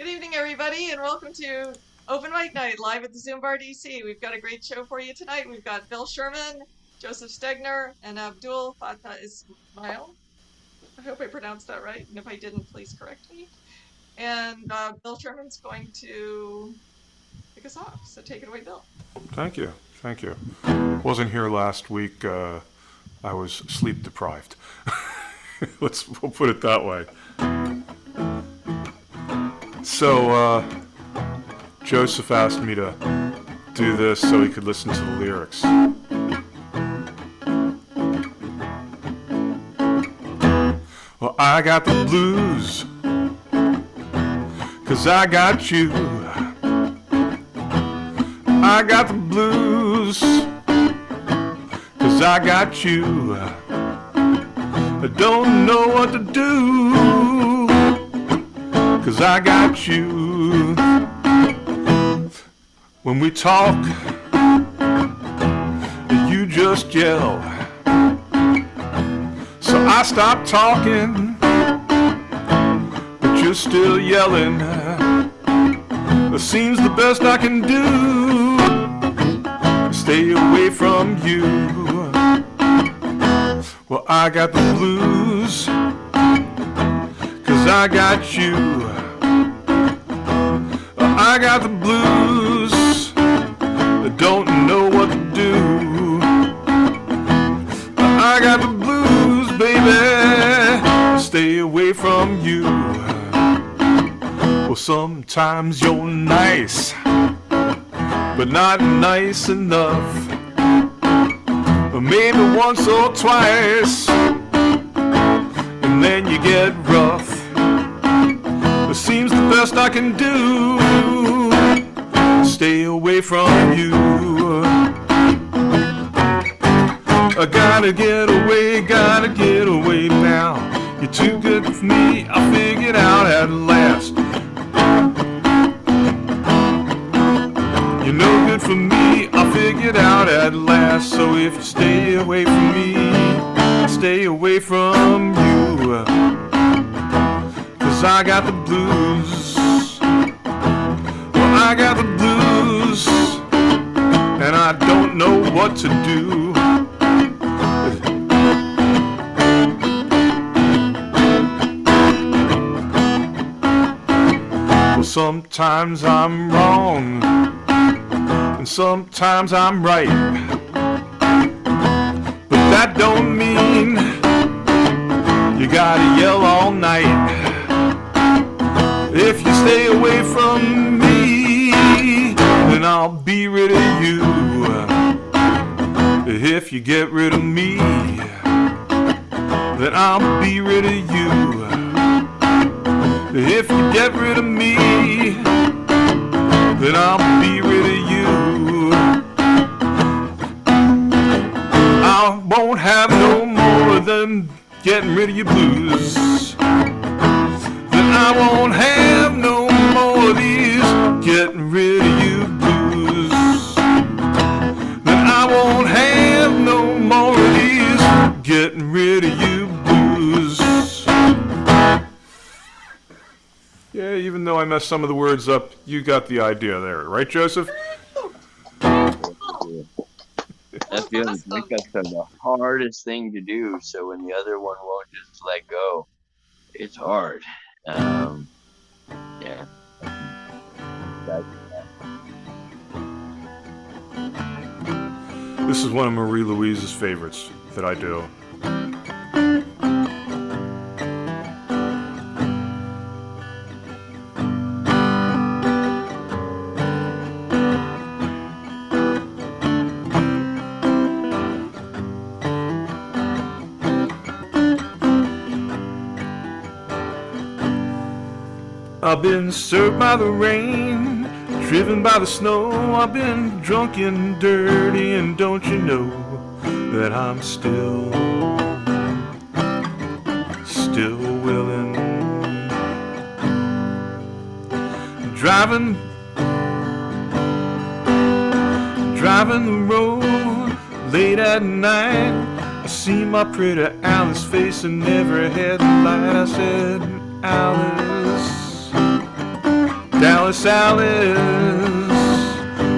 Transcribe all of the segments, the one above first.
Good evening, everybody, and welcome to Open Mic Night live at the ZoomBarDC. We've got a great show for you tonight. We've got Bill Sherman, Joseph Stegner, and Abdul Fattah Ismail. I hope I pronounced that right, and if I didn't, please correct me. And Bill Sherman's going to kick us off, so take it away, Bill. Thank you. Thank you. Wasn't here last week. I was sleep deprived. We'll put it that way. So, Joseph asked me to do this so he could listen to the lyrics. Well, I got the blues, 'cause I got you. I got the blues, 'cause I got you. I don't know what to do, 'cause I got you. When we talk, you just yell. So I stop talking, but you're still yelling. It seems the best I can do, stay away from you. Well, I got the blues, 'cause I got you. I got the blues, I don't know what to do. I got the blues, baby, stay away from you. Well, sometimes you're nice, but not nice enough. Or maybe once or twice, and then you get rough. It seems the best I can do, stay away from you. I gotta get away now. You're too good for me, I figured out at last. You're no good for me, I figured out at last. So if you stay away from me, I'll stay away from you. 'Cause I got the blues. Well, I got the blues, and I don't know what to do. Well, sometimes I'm wrong, and sometimes I'm right. But that don't mean you gotta yell all night. If you stay away from me, then I'll be rid of you. If you get rid of me, then I'll be rid of you. If you get rid of me, then I'll be rid of you. I won't have no more than getting rid of your blues. Then I won't have no more of these getting rid of you blues. Then I won't have no more of these getting rid of you blues. Yeah, even though I messed some of the words up, you got the idea there, right, Joseph? That feels like that's the hardest thing to do. So when the other one won't just let go, it's hard. Yeah. This is one of Marie-Louise's favorites that I do. I've been served by the rain, driven by the snow. I've been drunk and dirty, and don't you know that I'm still willing. Driving the road late at night. I see my pretty Alice face in every headlight. I said, Alice, Miss Alice.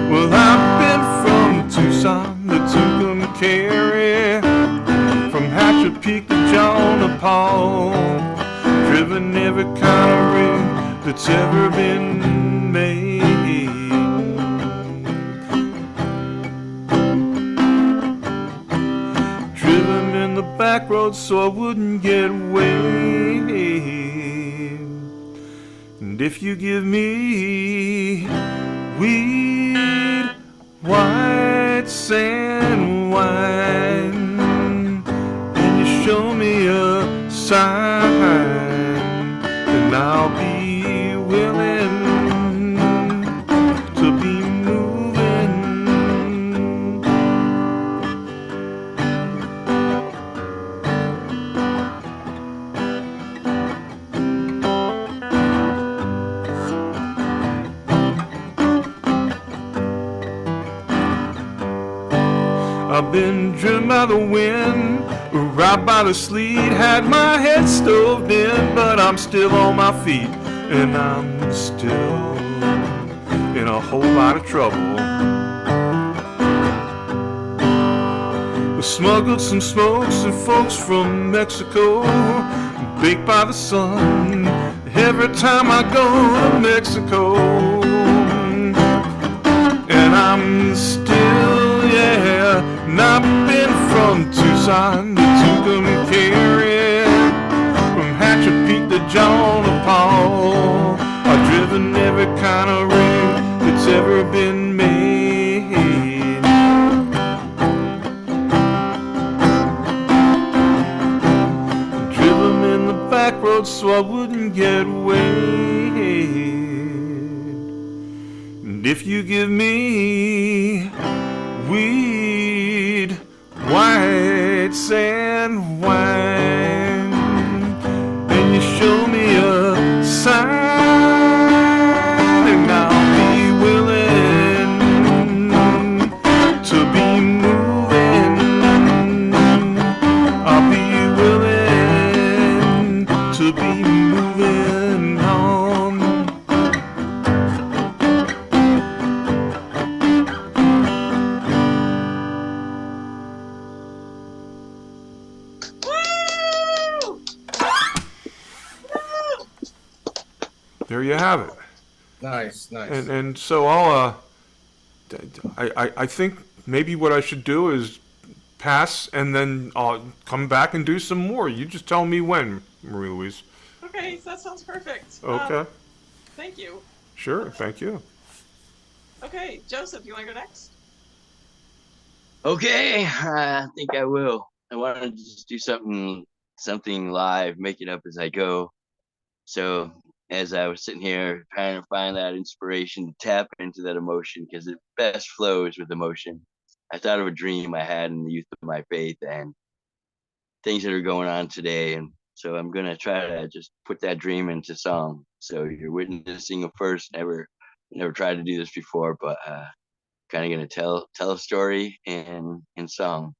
Well, I've been from Tucson to Tucumcari, from Hatchet Peak to John to Paul, driven every kind of rig that's ever been made. Driven in the back roads so I wouldn't get weighed. And if you give me weed, white sand wine, and you show me a sign, then I'll be willing to be moving. I've been driven by the wind, right by the sleet, had my head stoved in, but I'm still on my feet, and I'm still in a whole lot of trouble. I smuggled some smokes and folks from Mexico, baked by the sun, every time I go to Mexico. And I'm still, yeah, and I've been from Tucson to Tucumcari, from Hatchet Peak to John to Paul. I've driven every kind of rig that's ever been made. Driven in the back roads so I wouldn't get weighed. And if you give me weed, white sand wine, and you show me a sign, and I'll be willing to be moving. I'll be willing to be moving on. There you have it. Nice. And so I think maybe what I should do is pass and then come back and do some more. You just tell me when, Marie-Louise. Okay, that sounds perfect. Okay. Thank you. Sure, thank you. Okay, Joseph, you want to go next? Okay, I think I will. I want to just do something live, make it up as I go. So as I was sitting here trying to find that inspiration to tap into that emotion, because it best flows with emotion, I thought of a dream I had in the youth of my faith and things that are going on today. And so I'm going to try to just put that dream into song. So you're witnessing a first. Never tried to do this before, but kind of going to tell a story in song.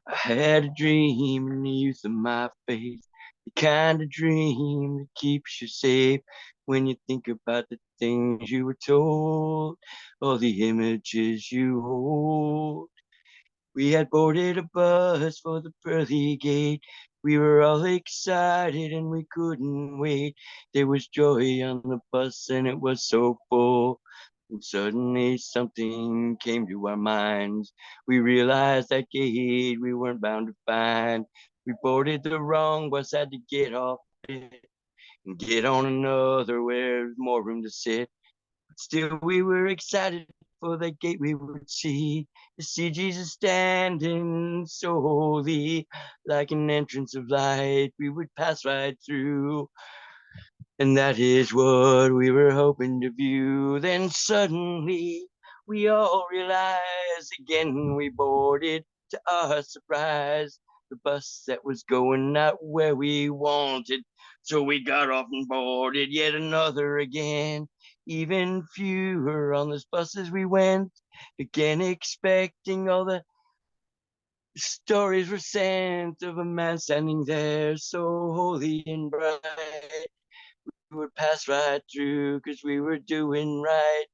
I had a dream in the youth of my faith, the kind of dream that keeps you safe when you think about the things you were told, all the images you hold. We had boarded a bus for the pearly gate. We were all excited and we couldn't wait. There was joy on the bus and it was so full. And suddenly something came to our minds. We realized that gate we weren't bound to find. We boarded the wrong bus, had to get off it and get on another where there's more room to sit. But still we were excited for that gate we would see, to see Jesus standing so holy, like an entrance of light we would pass right through. And that is what we were hoping to view. Then suddenly we all realized again we boarded, to our surprise, the bus that was going not where we wanted. So we got off and boarded yet another again. Even fewer on this bus as we went, again expecting all the stories were sent of a man standing there so holy and bright. would pass right through, 'cause we were doing right.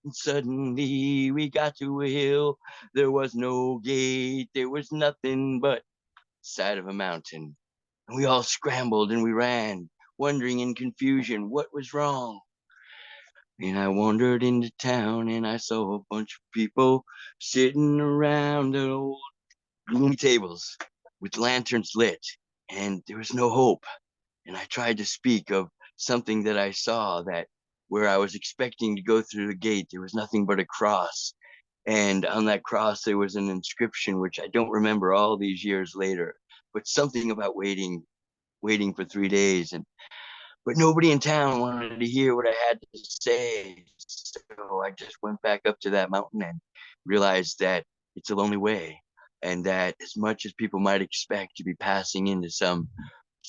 And suddenly we got to a hill. There was no gate. There was nothing but side of a mountain. And we all scrambled and we ran, wondering in confusion what was wrong. And I wandered into town and I saw a bunch of people sitting around the old gloomy tables with lanterns lit, and there was no hope. And I tried to speak of something that I saw, that where I was expecting to go through the gate, there was nothing but a cross. And on that cross, there was an inscription, which I don't remember all these years later, but something about waiting for 3 days. But nobody in town wanted to hear what I had to say. So I just went back up to that mountain and realized that it's a lonely way. And that as much as people might expect to be passing into some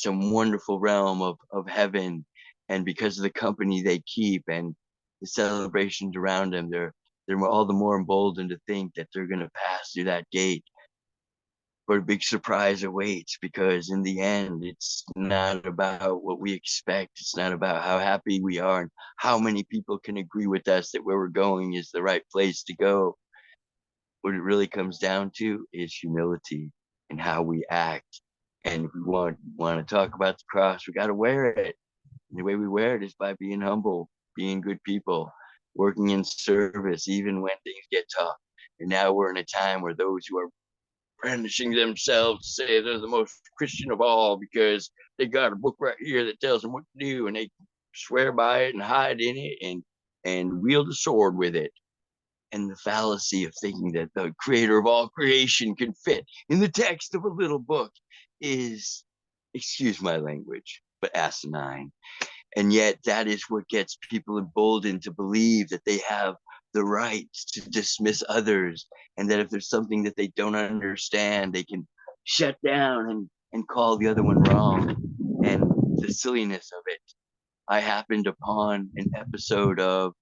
wonderful realm of heaven, and because of the company they keep and the celebrations around them, they're all the more emboldened to think that they're going to pass through that gate. But a big surprise awaits, because in the end, it's not about what we expect. It's not about how happy we are and how many people can agree with us that where we're going is the right place to go. What it really comes down to is humility and how we act. And if we want to talk about the cross, we got to wear it. And the way we wear it is by being humble, being good people, working in service, even when things get tough. And now we're in a time where those who are brandishing themselves say they're the most Christian of all because they got a book right here that tells them what to do, and they swear by it and hide in it and wield a sword with it. And the fallacy of thinking that the creator of all creation can fit in the text of a little book is, excuse my language, but asinine. And yet that is what gets people emboldened to believe that they have the right to dismiss others, and that if there's something that they don't understand, they can shut down and call the other one wrong. And the silliness of it. I happened upon an episode of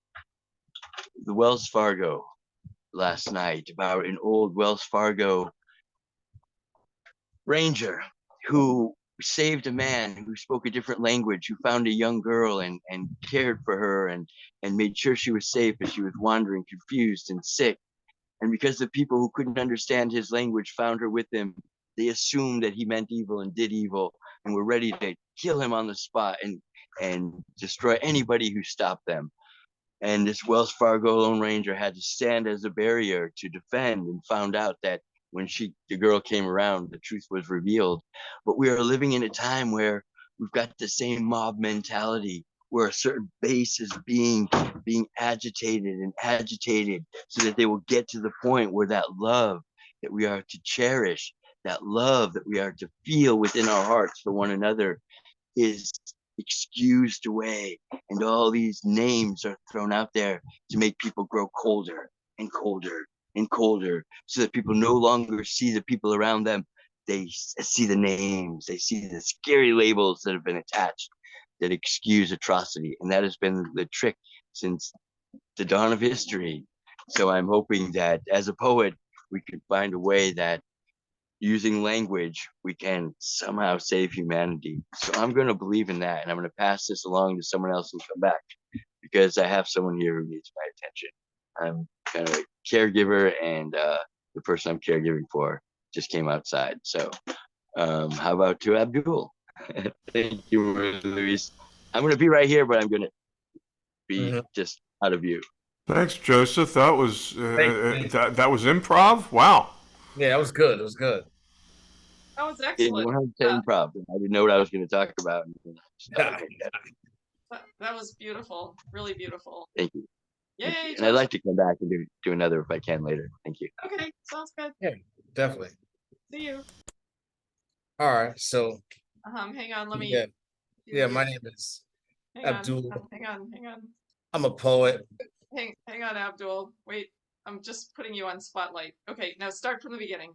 the Wells Fargo last night about an old Wells Fargo ranger who saved a man who spoke a different language, who found a young girl and cared for her and made sure she was safe as she was wandering, confused and sick. And because the people who couldn't understand his language found her with him, they assumed that he meant evil and did evil and were ready to kill him on the spot and destroy anybody who stopped them. And this Wells Fargo Lone Ranger had to stand as a barrier to defend, and found out that when the girl came around, the truth was revealed. But we are living in a time where we've got the same mob mentality, where a certain base is being agitated so that they will get to the point where that love that we are to cherish, that love that we are to feel within our hearts for one another, is excused away, and all these names are thrown out there to make people grow colder and colder and colder, so that people no longer see the people around them. They see the names, they see the scary labels that have been attached that excuse atrocity. And that has been the trick since the dawn of history. So I'm hoping that as a poet, we could find a way that using language, we can somehow save humanity. So I'm going to believe in that, and I'm going to pass this along to someone else and come back, because I have someone here who needs my attention. I'm kind of a caregiver, and the person I'm caregiving for just came outside. So how about to Abdul? Thank you, Marie-Louise. I'm going to be right here, but I'm going to be just out of view. Thanks, Joseph. That was Thanks. that was improv. Wow. Yeah, it was good. It was good. That was In excellent. 100% improv. I didn't know what I was going to talk about. That was beautiful. Really beautiful. Thank you. Yay, And I'd like to come back and do another if I can later. Thank you. Okay, sounds good. Yeah, definitely. See you. All right. So Hang on, let me yeah, my name is Abdul. Hang on. I'm a poet. Hang on, Abdul. Wait, I'm just putting you on spotlight. Okay, now start from the beginning.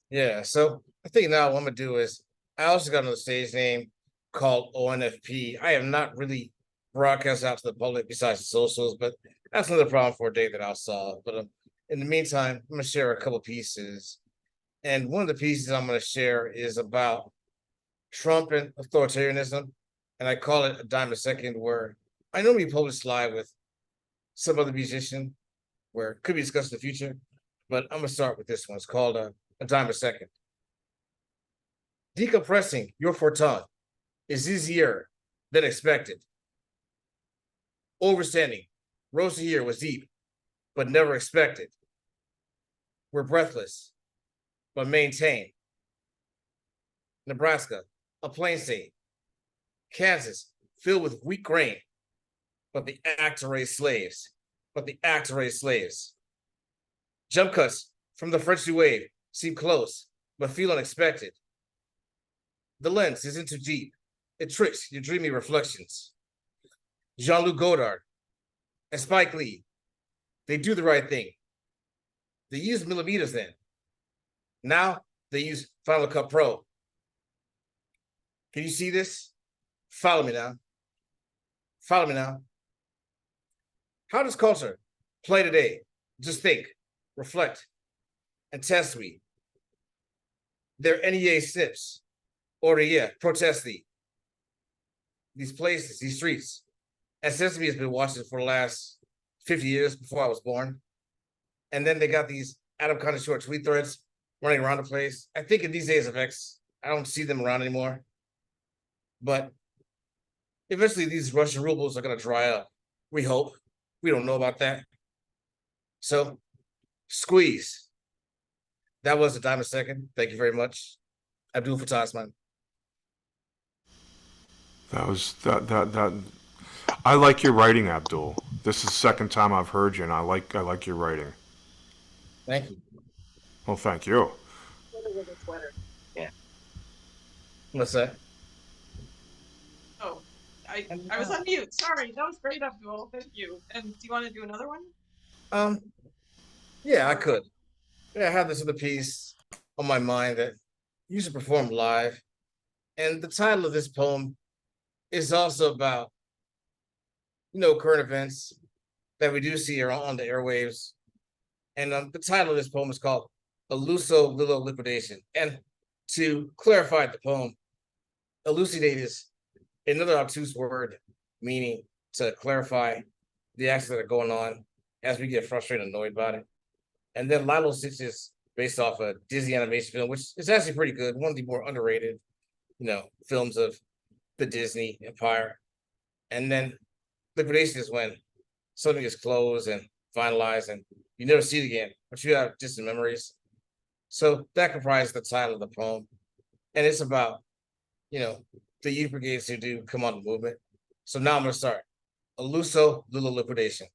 Yeah, so I think now what I'm gonna do is I also got another stage name called ONFP. I have not really broadcast out to the public besides the socials, but that's another problem for a day that I'll solve. But in the meantime, I'm gonna share a couple pieces. And one of the pieces I'm gonna share is about Trump and authoritarianism. and I call it a dime a second, where I normally publish live with some other musician, where it could be discussed in the future, but I'm gonna start with this one. It's called a dime a second. Decompressing your forton is easier than expected. Overstanding rose here was deep, but never expected. We're breathless, but maintain. Nebraska, a plain state. Kansas, filled with wheat grain, but the act to raise slaves. Jump cuts from the French New Wave seem close, but feel unexpected. The lens isn't too deep. It tricks your dreamy reflections. Jean-Luc Godard and Spike Lee, they do the right thing. They use millimeters then. Now they use Final Cut Pro. Can you see this? Follow me now. How does culture play today? Just think, reflect, and test we. Their NEA snips, or protest thee. These places, these streets. And Sesame has been watching for the last 50 years before I was born. And then they got these Adam Conner short tweet threads running around the place. I think in these days of X, I don't see them around anymore. But eventually these Russian rubles are going to dry up. We hope. We don't know about that. So, squeeze. That was a dime a second. Thank you very much. Abdul Fattah, Ismail. That was that. I like your writing, Abdul. This is the second time I've heard you, and I like your writing. Thank you. Well, thank you. Yeah. What's that? Oh, I was on mute. Sorry, that was great, Abdul. Thank you. And do you want to do another one? Yeah, I could. Yeah, I have this other piece on my mind that you should perform live. And the title of this poem is also about, current events that we do see on the airwaves. And the title of this poem is called Eluso Lilo Liquidation. And to clarify the poem, elucidate is another obtuse word, meaning to clarify the acts that are going on as we get frustrated and annoyed about it. And then Lilo Stitch is based off a Disney animation film, which is actually pretty good. One of the more underrated, films of the Disney empire. And then liquidation is when something is closed and finalized and you never see it again, but you have distant memories. So that comprises the title of the poem. And it's about, the youth brigades who do come on the movement. So now I'm going to start. Eluso Lilo Liquidation.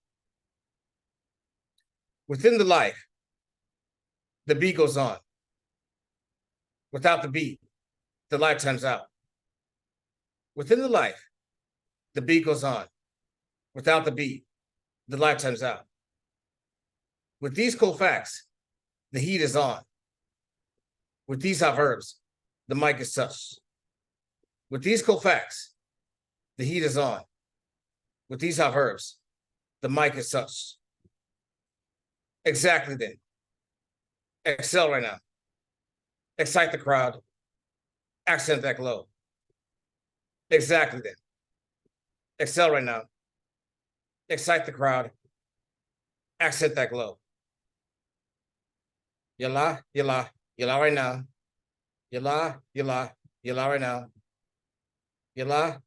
Within the life, the beat goes on. Without the beat, the life times out. Within the life, the beat goes on. Without the beat, the life times out. With these cold facts, the heat is on. With these hot verbs, the mic is touched. With these cold facts, the heat is on. With these hot verbs, the mic is touched. Exactly then. Excel right now. Excite the crowd. Accent that glow. Exactly then. Excel right now. Excite the crowd. Accent that glow. Yalla right now. Yalla right now. Yalla right now. Yalla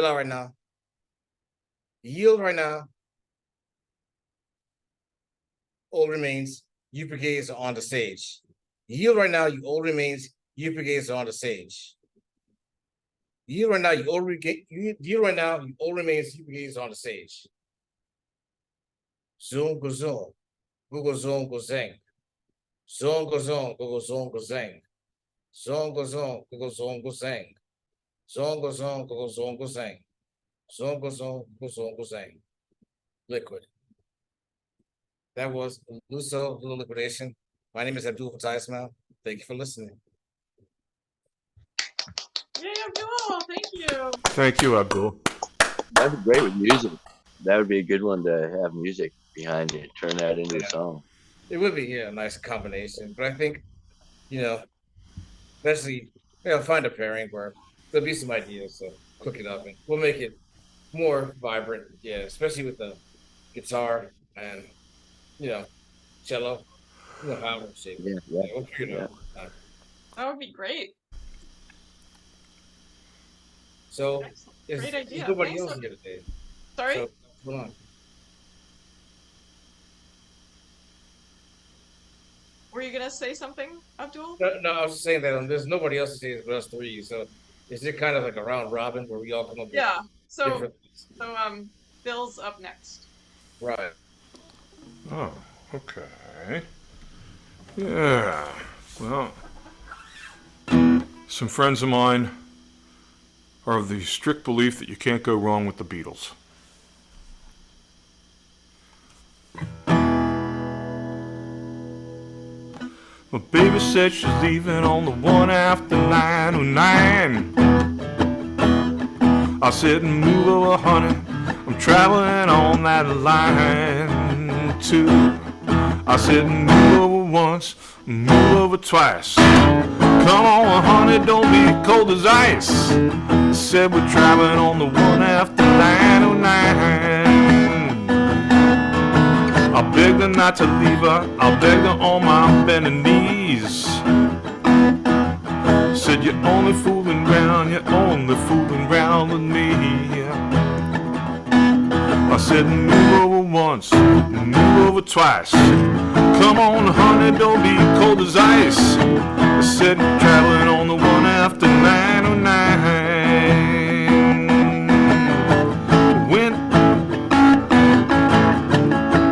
right now. Yield right now. All remains, you brigades are on the stage. Yield right now, you all remains, you brigades are on the stage. Yield right now, you all remains, you brigades are on the stage. Zoom go zoom. Google zoom go zing. Zoom go zoom, Google zoom go zing. Zoom go zoom, Google zoom go zing. Zoom go zoom, Google zoom go zing. Zoom go zoom, Google zoom go zing. Liquid. That was Eluso Lilo Liquidation. My name is Abdul Fattah Ismail. Thank you for listening. Yay, Abdul! Thank you. Thank you, Abdul. That'd be great with music. That would be a good one to have music behind it. Turn that into a song. It would be a nice combination. But I think, especially find a pairing where there'll be some ideas. So cook it up, and we'll make it more vibrant. Yeah, especially with the guitar and cello. How we'll shape it. Yeah. We'll figure it out. That would be great. So Excellent. is Great idea. nobody Thanks else so- here today? Sorry? So what's going on? Were you gonna say something, Abdul? No, I was just saying that there's nobody else to say but us three. So is it kind of like a round robin where we all come up with Yeah. So different Bill's up next. right? Oh, okay. Yeah. Well, some friends of mine are of the strict belief that you can't go wrong with the Beatles. My baby said she's leaving on the one after 9:09. I said, move over, honey. I'm traveling on that line too. I said, move over once, move over twice. Come on, honey, don't be cold as ice. I said, we're traveling on the one after 9:09. I begged her not to leave her. I begged her on my bending knees. Said, you're only fooling round, you're only fooling round with me. I said, move over once, move over twice. Come on, honey, don't be cold as ice. I said, traveling on the one after 9:09. When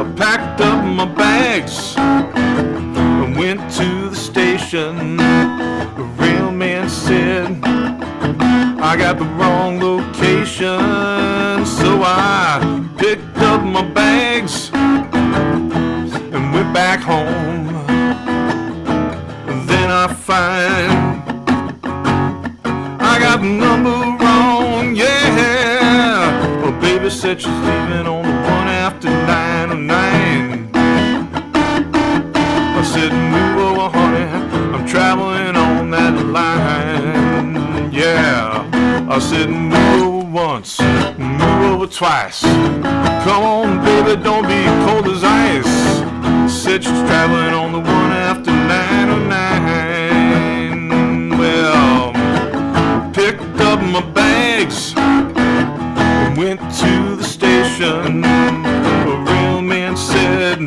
I packed up my bags, I went to the station. The railman said, I got the wrong location. So I picked up my bags and went back home. Then I find I got the number wrong, yeah. Well, baby said she's leaving on the one after 9:09. I said, move over, honey, I'm traveling on that line, yeah. I said, move over once, move over twice. Come on, baby, don't be cold as ice. Said she's traveling on the one after 9:09. Well, picked up my bags and went to the station. The real man said,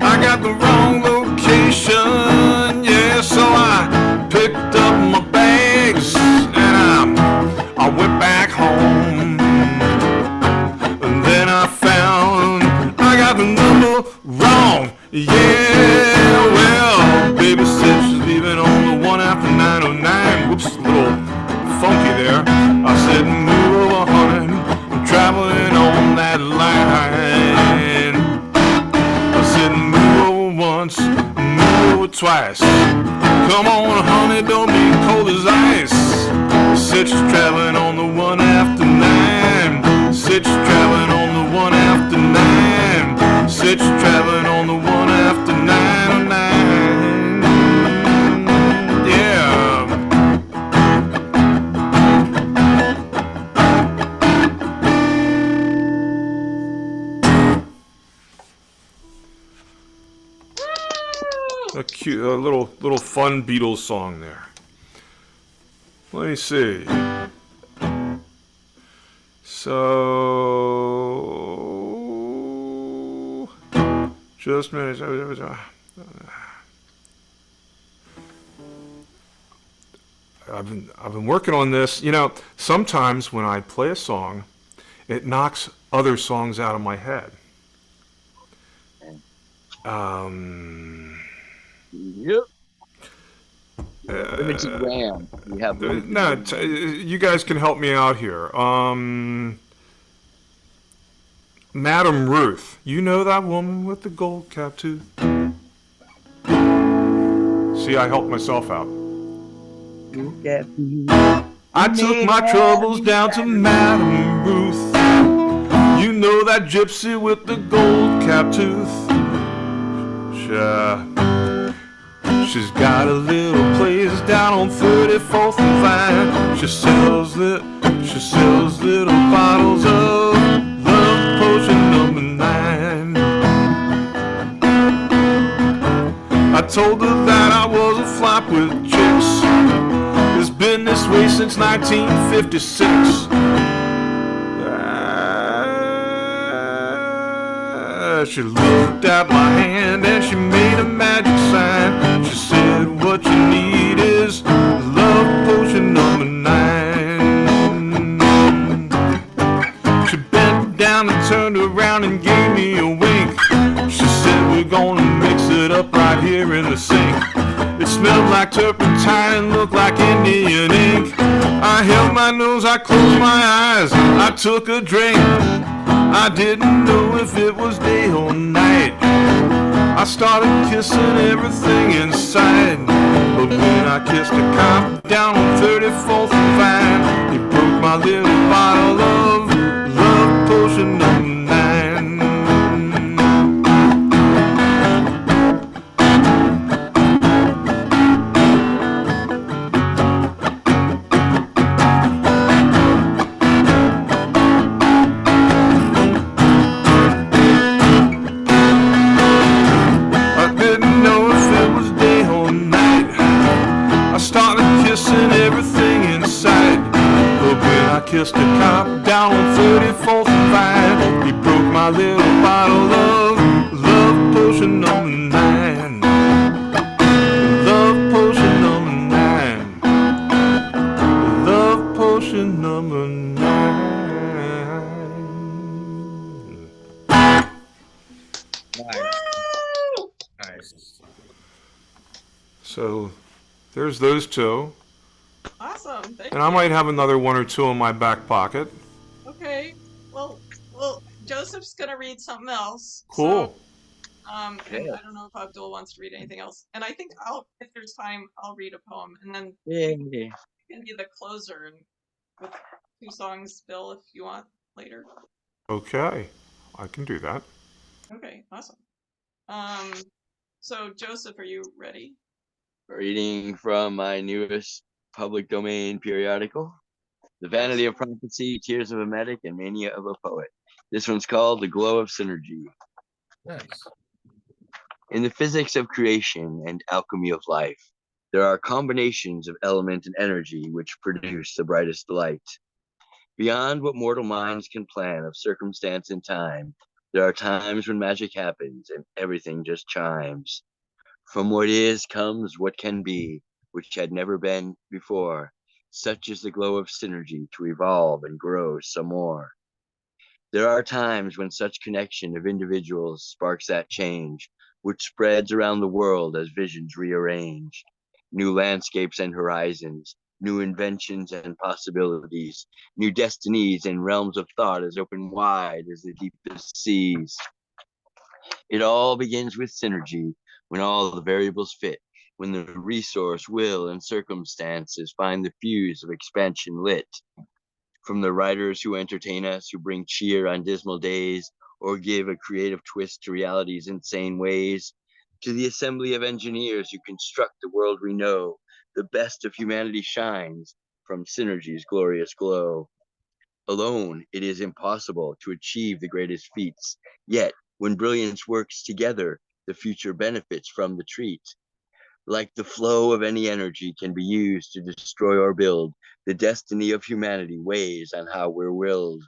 I got the wrong location, yeah. So I picked up my bags and I went back home. And then I found I got the number wrong, yeah. Well, baby said she's leaving on the one after 9:09. Whoops, a little funky there. I said, move over, honey, I'm traveling on that line. I said, move over once, move over twice. Come on, honey, don't be cold as ice. Said she's traveling on the one after 9. Said she's traveling on the one after 9. Said she's traveling on the one after 9:09. Yeah. Woo! A cute, a little fun Beatles song there. Let me see. So, just a minute. I've been working on this. You know, sometimes when I play a song, it knocks other songs out of my head. Yep. Limited RAM. You have limited No, RAM. you guys can help me out here. Madam Ruth, you know that woman with the gold cap tooth? See, I helped myself out. Look at me. I took my troubles down to Madam Ruth. You know that gypsy She's got a little place down on 34th and Vine. She sells little bottles of love potion number 9. I told her that I was a flop with chicks. It's been this way since 1956. She looked at my hand and she made a magic sign. She said, what you need is love potion number 9. She bent down and turned around and gave me a wink. She said, we're gonna mix it up right here in the sink. It smelled like turpentine and looked like Indian ink. I held my nose, I closed my eyes, I took a drink. I didn't know if it was day or night. I started kissing everything in sight. But when I kissed a cop down on 34th and Vine, he broke my little bottle of love potion number 9. Kissed a cop down on 34th and Vine. He broke my little bottle of love potion number 9. Love potion number 9. Love potion number 9. Nice. So there's those two. Awesome. Thank And I you. might have another one or two in my back pocket. Okay. Well, Joseph's gonna read something else. Cool. So, and I don't know if Abdul wants to read anything else. And I think if there's time, I'll read a poem, and then Yeah. you can be the closer and with 2 songs, Bill, if you want later. Okay. I can do that. Okay. Awesome. So Joseph, are you ready? Reading from my newest public domain periodical, The Vanity of Prophecy, Tears of a Medic, and Mania of a Poet. This one's called The Glow of Synergy. Nice. In the physics of creation and alchemy of life, there are combinations of element and energy which produce the brightest light. Beyond what mortal minds can plan of circumstance and time, there are times when magic happens and everything just chimes. From what is comes what can be, which had never been before. Such is the glow of synergy to evolve and grow some more. There are times when such connection of individuals sparks that change, which spreads around the world as visions rearrange. New landscapes and horizons, new inventions and possibilities, new destinies and realms of thought as open wide as the deepest seas. It all begins with synergy, when all the variables fit, when the resource, will, and circumstances find the fuse of expansion lit. From the writers who entertain us, who bring cheer on dismal days, or give a creative twist to reality's insane ways, to the assembly of engineers who construct the world we know, the best of humanity shines from synergy's glorious glow. Alone, it is impossible to achieve the greatest feats, yet when brilliance works together, the future benefits from the treat. Like the flow of any energy can be used to destroy or build, the destiny of humanity weighs on how we're willed.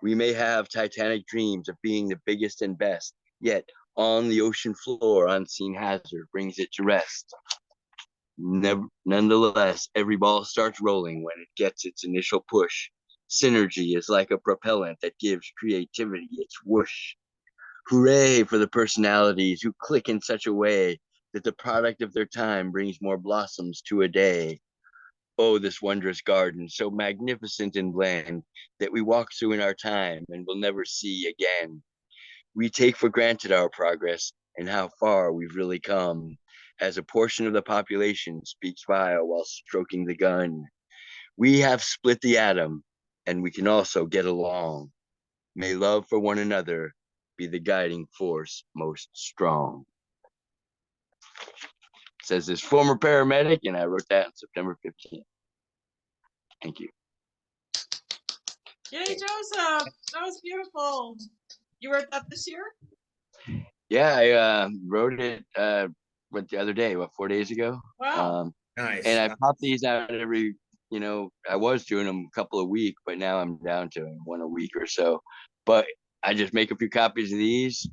We may have titanic dreams of being the biggest and best, yet on the ocean floor, unseen hazard brings it to rest. Nonetheless, every ball starts rolling when it gets its initial push. Synergy is like a propellant that gives creativity its whoosh. Hooray for the personalities who click in such a way that the product of their time brings more blossoms to a day. Oh, this wondrous garden, so magnificent and bland, that we walk through in our time and will never see again. We take for granted our progress and how far we've really come, as a portion of the population speaks vile while stroking the gun. We have split the atom, and we can also get along. May love for one another be the guiding force most strong. says this former paramedic, and I wrote that on September 15th. Thank you. Yay, Joseph! That was beautiful. You wrote that this year? Yeah, I wrote it the other day, 4 days ago. Wow. Nice. And I pop these out every, I was doing them a couple a week, but now I'm down to one a week or so. But I just make a few copies of these,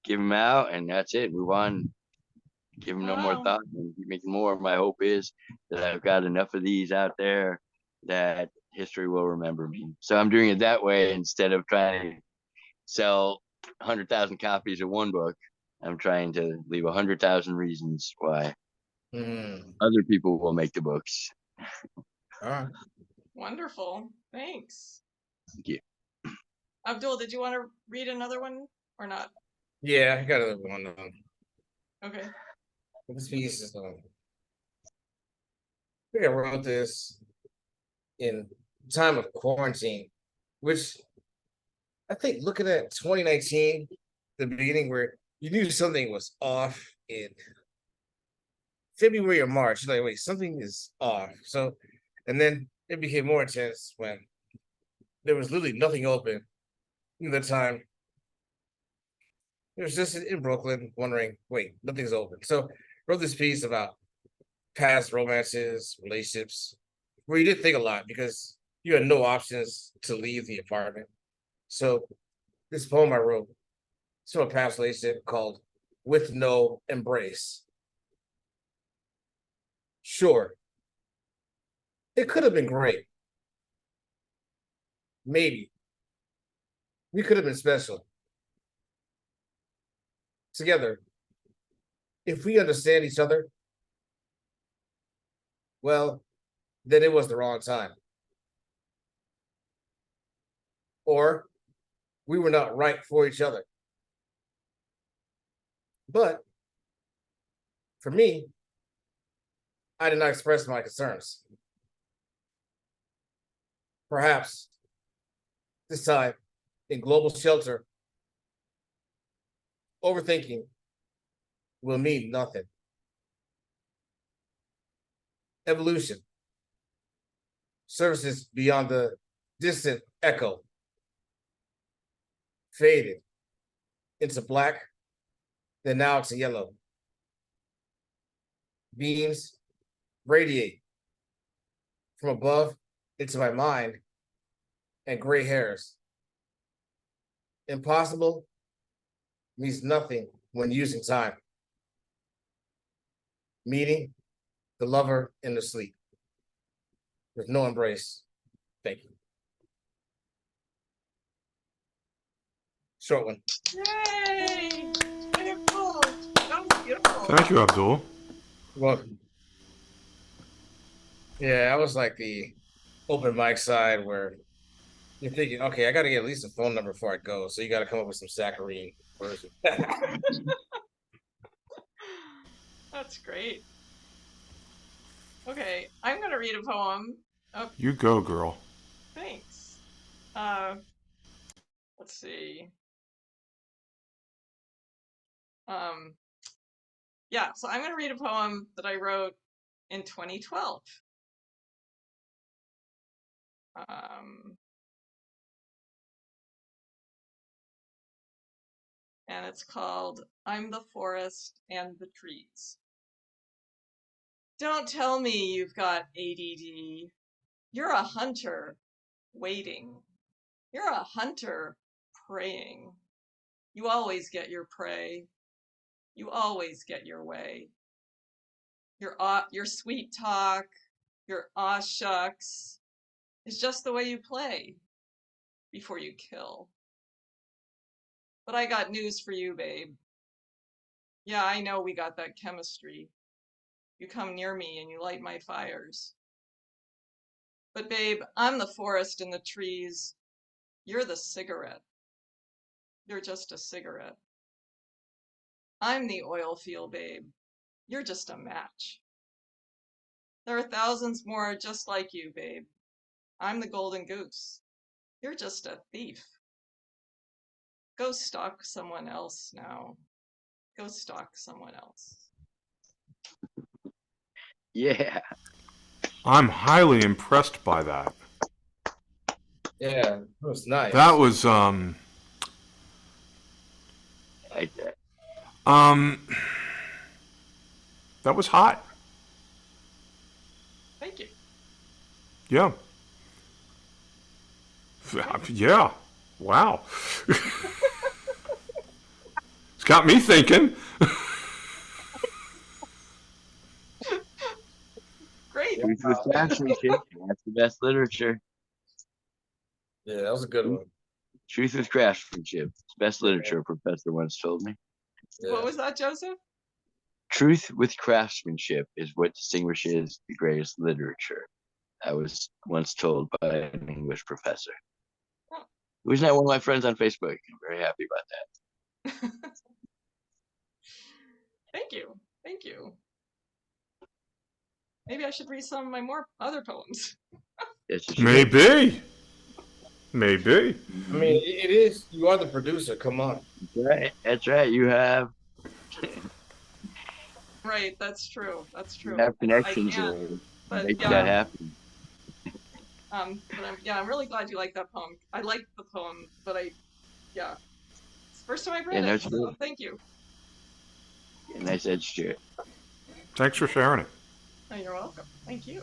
give them out, and that's it. Move on. Give them no more Wow. thought and keep making more. My hope is that I've got enough of these out there that history will remember me. So I'm doing it that way instead of trying to sell 100,000 copies of one book. I'm trying to leave 100,000 reasons why other people will make the books. All right. Wonderful. Thanks. Thank you. Abdul, did you want to read another one or not? Yeah, I got another one. Okay. This piece is I think I wrote this in time of quarantine, which I think looking at 2019, the beginning where you knew something was off in February or March. You're like, wait, something is off. So, and then it became more intense when there was literally nothing open in the time. It was just in Brooklyn wondering, wait, nothing's open. So wrote this piece about past romances, relationships, where you did think a lot because you had no options to leave the apartment. So this poem I wrote, it's from a past relationship called With No Embrace. Sure, it could have been great. Maybe. We could have been special. Together, if we understand each other, well, then it was the wrong time. Or we were not right for each other. But for me, I did not express my concerns. Perhaps this time in global shelter, overthinking will mean nothing. Evolution, services beyond the distant echo, faded into black, then now to yellow. Beams radiate from above into my mind and gray hairs. Impossible means nothing when using time. Meeting the lover in the sleep with no embrace. Thank you. Short one. Yay! Beautiful. That was beautiful. Thank you, Abdul. Welcome. Yeah, I was like the open mic side where you're thinking, okay, I got to get at least a phone number before I go. So you got to come up with some saccharine version. That's great. Okay, I'm going to read a poem. Oh, You go, girl. thanks. Let's see. Yeah, so I'm going to read a poem that I wrote in 2012. And it's called I'm the Forest and the Trees. Don't tell me you've got ADD. You're a hunter waiting. You're a hunter praying. You always get your prey. You always get your way. Your sweet talk, your aw shucks is just the way you play before you kill. But I got news for you, babe. Yeah, I know we got that chemistry. You come near me and you light my fires. But babe, I'm the forest and the trees. You're the cigarette. You're just a cigarette. I'm the oil field, babe. You're just a match. There are thousands more just like you, babe. I'm the golden goose. You're just a thief. Go stalk someone else now. Go stalk someone else. Yeah. I'm highly impressed by that. Yeah, it was nice. That was I like that. That was hot. Thank you. Yeah. Yeah. Wow. It's got me thinking. Great. Truth with craftsmanship. That's the best literature. Yeah, that was a good one. Truth with craftsmanship. It's the best literature, a professor once told me. Yeah. What was that, Joseph? Truth with craftsmanship is what distinguishes the greatest literature. I was once told by an English professor. Oh. Who's not one of my friends on Facebook. I'm very happy about that. Thank you. Thank you. Maybe I should read some of my more other poems. Yes, you should. Maybe. Maybe. I mean, it is. You are the producer. Come on. That's right. That's right. You have Right, that's true. That's true. you have connections I to can, but make yeah. that happen. But I'm really glad you like that poem. I like the poem, but it's the first time I've read Yeah, it. that's So good. thank you. Yeah, nice edge to it. Thanks for sharing it. Oh, you're welcome. Thank you.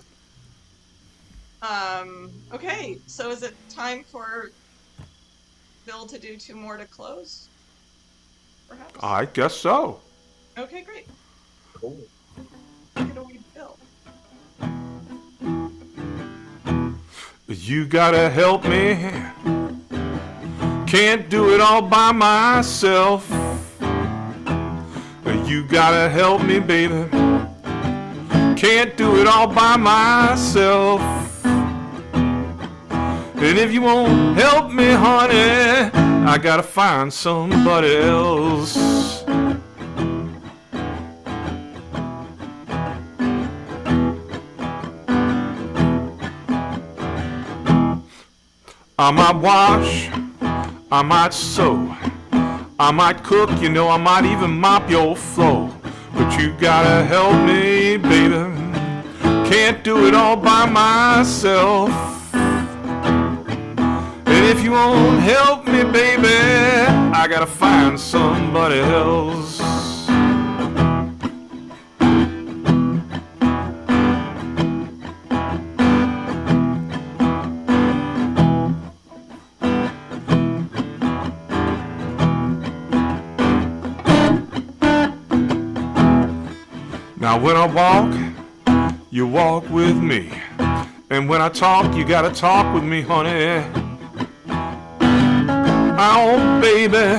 Okay, so is it time for Bill to do 2 more to close? Perhaps? I guess so. Okay, great. Cool. Take it away, Bill. You gotta help me. Can't do it all by myself. You gotta help me, baby. Can't do it all by myself. And if you won't help me, honey, I gotta find somebody else. I might wash, I might sew, I might cook, you know, I might even mop your floor. But you gotta help me, baby. Can't do it all by myself. And if you won't help me, baby, I gotta find somebody else. Now when I walk, you walk with me. And when I talk, you gotta talk with me, honey. Oh, baby,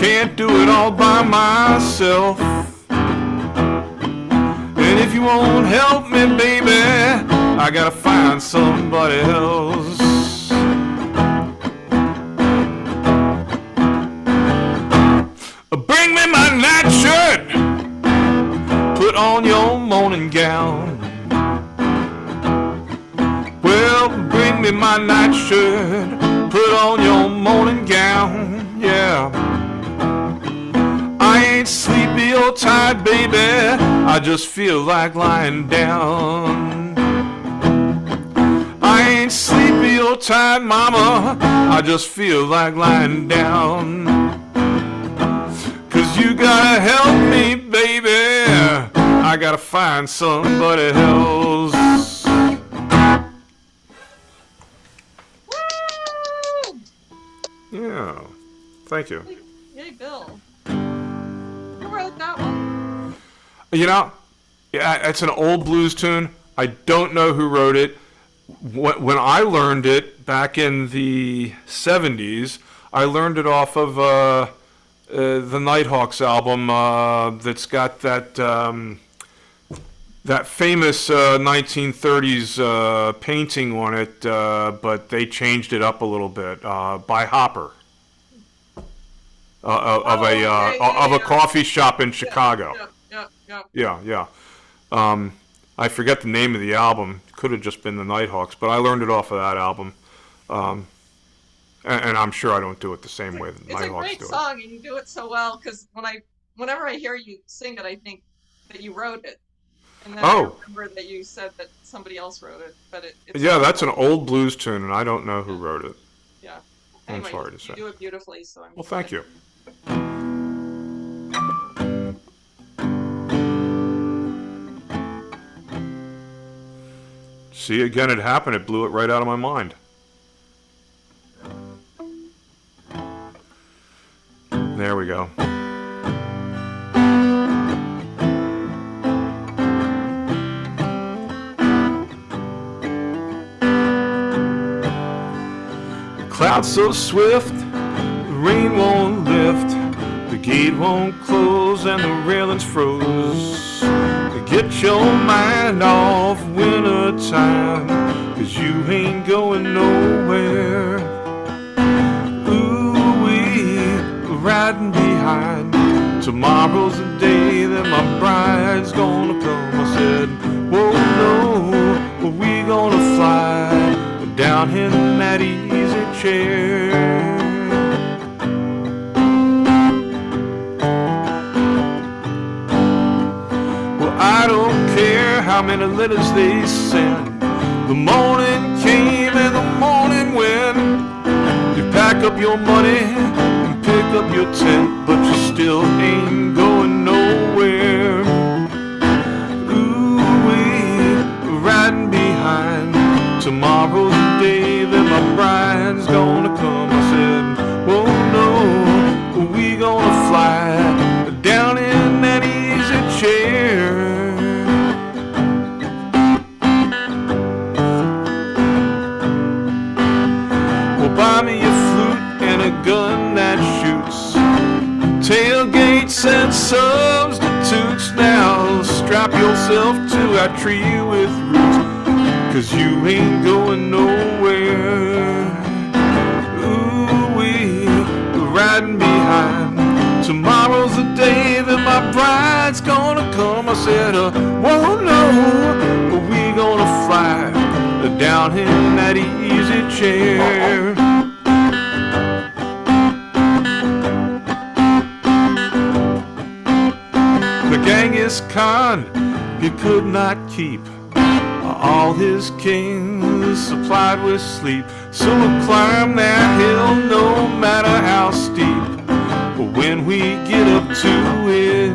can't do it all by myself. And if you won't help me, baby, I gotta find somebody else. Bring me my nightshirt. Put on your morning gown. Well, bring me my nightshirt. Put on your morning gown. Yeah. I ain't sleepy or tired, baby. I just feel like lying down. I ain't sleepy or tired, mama. I just feel like lying down. 'Cause you gotta help me, baby. I gotta find somebody else. Woo! Yeah, thank you. Yay, Bill. Who wrote that one? You know, yeah, it's an old blues tune. I don't know who wrote it. When I learned it back in the 70s, I learned it off of the Nighthawks album that's got that famous 1930s painting on it, but they changed it up a little bit by Hopper of a coffee shop in Chicago. Yeah. I forget the name of the album. Could have just been the Nighthawks, but I learned it off of that album. And I'm sure I don't do it the same way that It's a Nighthawks great do it. song, and you do it so well. Because whenever I hear you sing it, I think that you wrote it, And then Oh. I remember that you said that somebody else wrote it, but it's Yeah, that's an old blues tune, and I don't know who Yeah. wrote it. Yeah. I'm Anyway, sorry to you say. do it beautifully, so I'm Well, thank you. See, again, it happened. It blew it right out of my mind. There we go. Clouds so swift, the rain won't lift, the gate won't close, and the railings froze. Get your mind off winter time, 'cause you ain't going nowhere. Ooh-wee, riding behind. Tomorrow's the day that my bride's gonna come. I said, whoa, no, we gonna fly down in that easy chair. Well, I don't care how many letters they send. The morning came and the morning went. You pack up your money and pick up your tent, but you still ain't going nowhere. Ooh-wee, riding behind. Tomorrow's the day that my bride's gonna come. I said, whoa, no, we gonna fly down in that easy chair. Well, buy me a flute and a gun that shoots, tailgates and substitutes. Now strap yourself to that tree with roots, 'cause you ain't going nowhere. Ooh-wee, riding behind. Tomorrow's the day that my bride's gonna come. I said, whoa, no, we gonna fly down in that easy chair. The Genghis Khan, he could not keep all his kings supplied with sleep, so we'll climb that hill no matter how steep. But when we get up to it,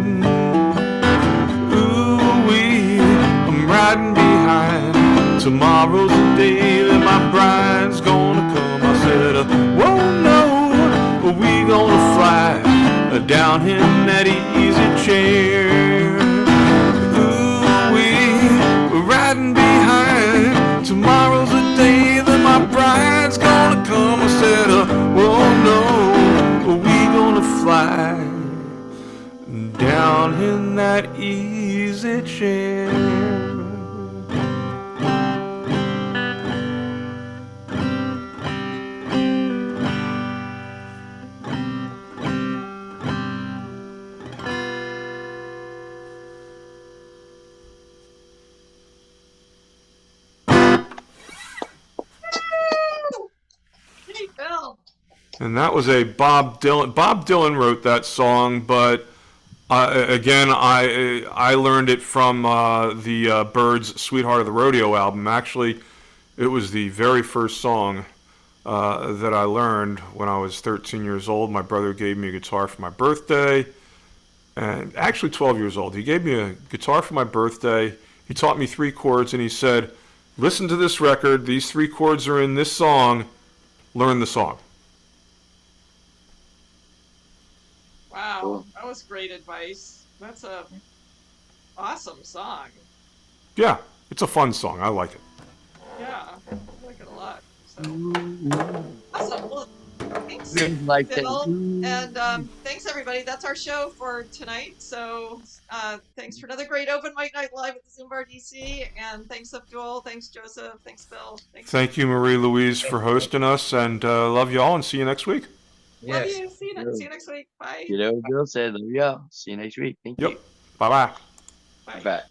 ooh-wee, I'm riding behind. Tomorrow's the day that my bride's gonna come. I said, whoa, no, we gonna fly down in that easy chair. Ooh-wee, riding behind. Tomorrow's the day that my bride's gonna come. I said, whoa, no, we gonna fly down in that easy chair. Hey, Bill. And that was a Bob Dylan. Bob Dylan wrote that song, but again, I learned it from the Byrds' "Sweetheart of the Rodeo" album. Actually, it was the very first song that I learned when I was 13 years old. My brother gave me a guitar for my birthday, and actually 12 years old. He gave me a guitar for my birthday. He taught me 3 chords, and he said, "Listen to this record. These 3 chords are in this song. Learn the song." Wow, Cool. that was great advice. That's a awesome song. Yeah, it's a fun song. I like it. Yeah, I like it a lot. So awesome. Well, thanks, Like Bill, that. and thanks everybody. That's our show for tonight. So thanks for another great open mic night live at the ZoomBarDC, and thanks Abdul, thanks Joseph, thanks Bill, thanks. Thank you, Marie-Louise, for hosting us, and love you all, and see you next week. Love Yes. you. See you next week. Bye. You know, Bill said, love y'all. See you next week. Thank Yep. you. Bye-bye. Bye. Bye.